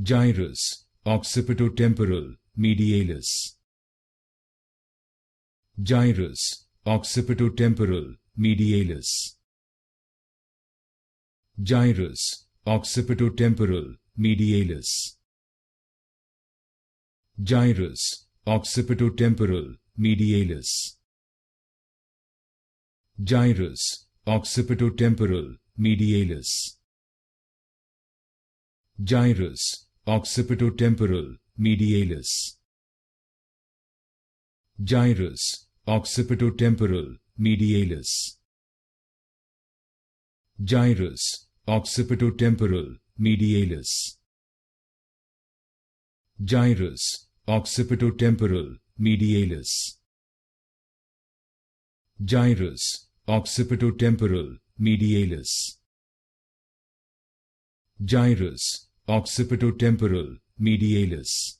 Gyrus Occipitotemporal Medialis. Gyrus Occipitotemporal Medialis. Gyrus Occipitotemporal Medialis. Gyrus Occipitotemporal Medialis. Gyrus Occipitotemporal Medialis. Gyrus Occipitotemporal Medialis. Gyrus Occipitotemporal Medialis. Gyrus Occipitotemporal Medialis. Gyrus Occipitotemporal Medialis. Gyrus Occipitotemporal Medialis. Gyrus Occipitotemporal Medialis.